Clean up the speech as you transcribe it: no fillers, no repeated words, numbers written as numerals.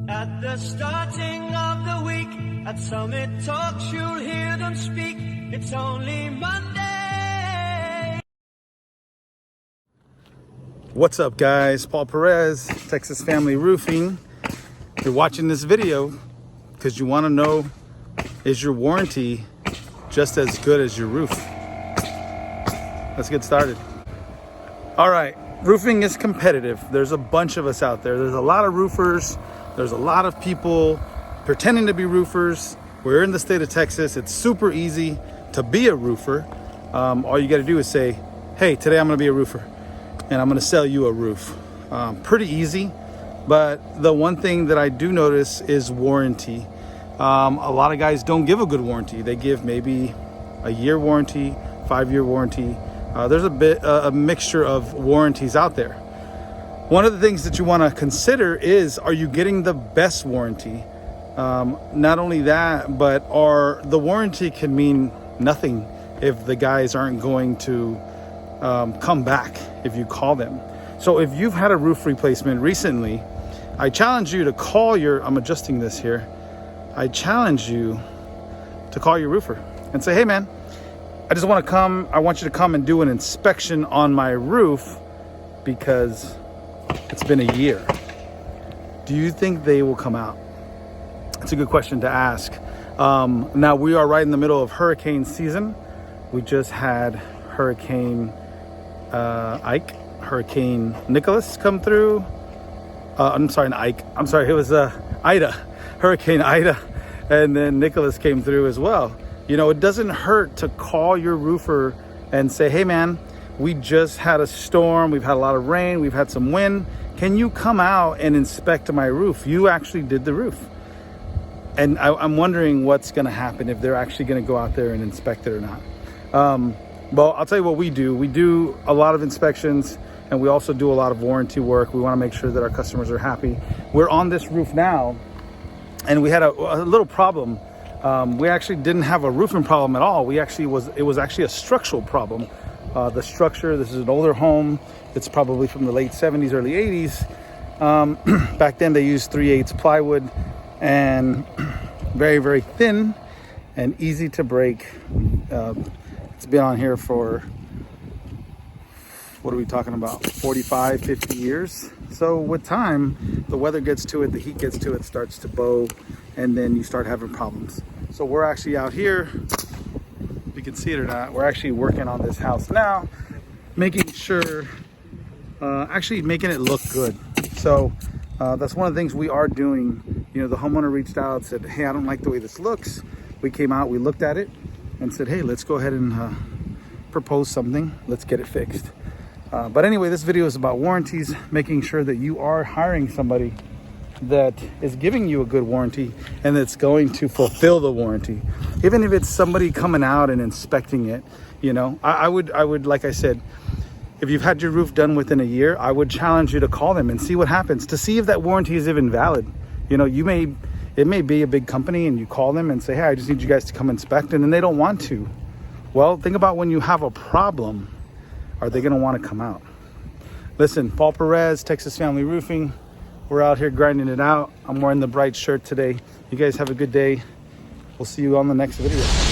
At the starting of the week, at Summit Talks, you'll hear them speak. It's only Monday. What's up, guys? Paul Perez, Texas Family Roofing. You're watching this video because you want to know, is your warranty just as good as your roof? Let's get started. All right, roofing is competitive. There's a bunch of us out there. There's a lot of roofers. There's a lot of people pretending to be roofers. We're in the state of Texas. It's super easy to be a roofer. All you got to do is say, hey, today I'm going to be a roofer and I'm going to sell you a roof. Pretty easy. But the one thing that I do notice is warranty. A lot of guys don't give a good warranty. They give maybe a year warranty, 5-year warranty. There's a mixture of warranties out there. One of the things that you want to consider is, are you getting the best warranty? Not only that, but the warranty can mean nothing if the guys aren't going to come back if you call them. So if you've had a roof replacement recently, I challenge you to call I'm adjusting this here. I challenge you to call your roofer and say, hey man, I want you to come and do an inspection on my roof because it's been a year. Do you think they will come out? It's a good question to ask. Now we are right in the middle of hurricane season. We just had Hurricane Nicholas come through. I'm sorry, not Ike. I'm sorry, it was Ida, Hurricane Ida, and then Nicholas came through as well. You know, it doesn't hurt to call your roofer and say, hey man, we just had a storm, we've had a lot of rain, we've had some wind. Can you come out and inspect my roof? You actually did the roof. And I'm wondering what's gonna happen if they're actually gonna go out there and inspect it or not. Well, I'll tell you what we do. We do a lot of inspections and we also do a lot of warranty work. We wanna make sure that our customers are happy. We're on this roof now and we had a little problem. We actually didn't have a roofing problem at all. It was actually a structural problem. The structure, this is an older home. It's probably from the late 70s, early 80s. Back then they used 3/8 plywood and very, very thin and easy to break. It's been on here for, what are we talking about? 45, 50 years. So with time, the weather gets to it, the heat gets to it, starts to bow, and then you start having problems. So we're actually out here, if you can see it or not, we're actually working on this house now, making sure, actually making it look good. So that's one of the things we are doing. You know, the homeowner reached out, said, hey, I don't like the way this looks. We came out, we looked at it and said, hey, let's go ahead and propose something. Let's get it fixed. But anyway, this video is about warranties, making sure that you are hiring somebody that is giving you a good warranty and that's going to fulfill the warranty. Even if it's somebody coming out and inspecting it, you know, I would, like I said, if you've had your roof done within a year, I would challenge you to call them and see what happens, to see if that warranty is even valid. You know, it may be a big company and you call them and say, hey, I just need you guys to come inspect, and then they don't want to. Well, think about when you have a problem, are they gonna wanna come out? Listen, Paul Perez, Texas Family Roofing. We're out here grinding it out. I'm wearing the bright shirt today. You guys have a good day. We'll see you on the next video.